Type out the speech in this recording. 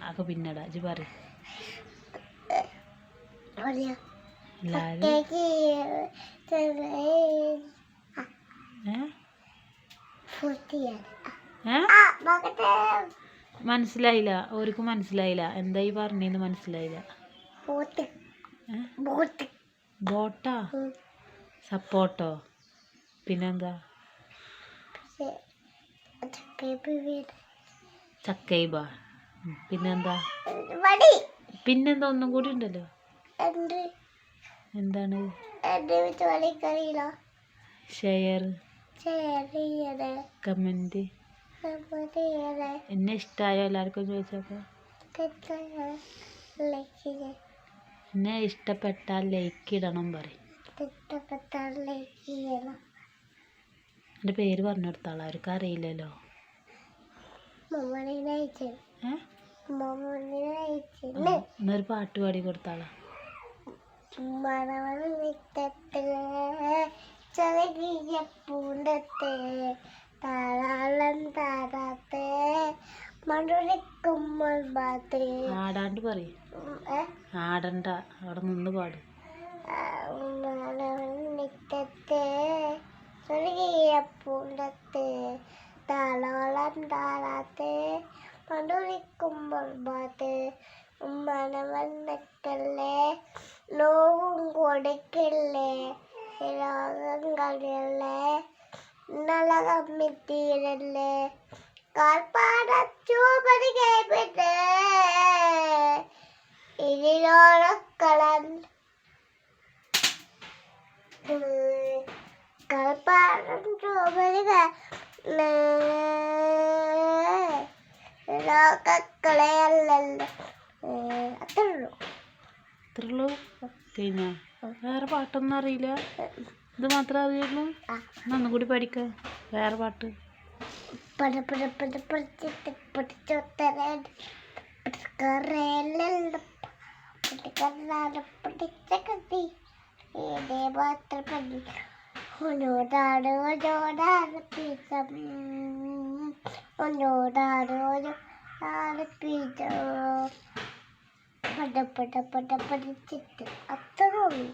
ആക്കെ പിന്നടാ ഇജ്ജ് പറ മനസ്സിലായില്ല, ഓർക്ക് മനസ്സിലായില്ല. എന്താ ഈ പറഞ്ഞെന്ന് മനസ്സിലായില്ല. ബോട്ടാ, സപ്പോട്ടോ, പിന്നെന്താ ചക്കൈബ, പിന്നെന്താ പിന്നെന്താ ഒന്നും കൂടി ഉണ്ടല്ലോ. എന്താണ്? Share, comment. എന്നെ ഇഷ്ടമായോ എല്ലാവർക്കും ചോദിച്ചപ്പോ? എന്നെ ഇഷ്ടപ്പെട്ടാൽ ലൈക്ക് ഇടണം പറയും. എൻ്റെ പേര് പറഞ്ഞു കൊടുത്താളാ, അവർക്ക് അറിയില്ലല്ലോ. എന്നൊരു പാട്ട് പാടി കൊടുത്താളാ. പൂണ്ടത്തെ താരാളം താരാത്തെ മടുക്കുമ്പോൾ ബാത്തേ. ആടാണ്ട് പറയും, ആടണ്ട, അവിടെ നിന്ന് പാടും. മുറ്റത്തെ പൂണ്ടത്തെ താളോളം താരാത്തെ മടുക്കുമ്പോൾ ബാത്തേ. മനവന്നക്കല്ലേ നോവും കൊടുക്കല്ലേ രോഗം കളിയല്ലേ നലകമ്മിത്തീരല്ലേ കാൽപ്പാടച്ചൂപടി കേൾപ്പിട്ട് ഇതിനോടക്കളൻ കാൽപ്പാടം ചൂപടി കളയല്ലല്ലോ. അത്രയുള്ളൂ. കഴിഞ്ഞ വേറെ പാട്ടൊന്നും അറിയില്ല, ഇത് മാത്രമേ അറിയുള്ളൂ. ഒന്നും കൂടി പഠിക്കാം വേറെ പാട്ട്. അത്രേ ഉള്ളൂ.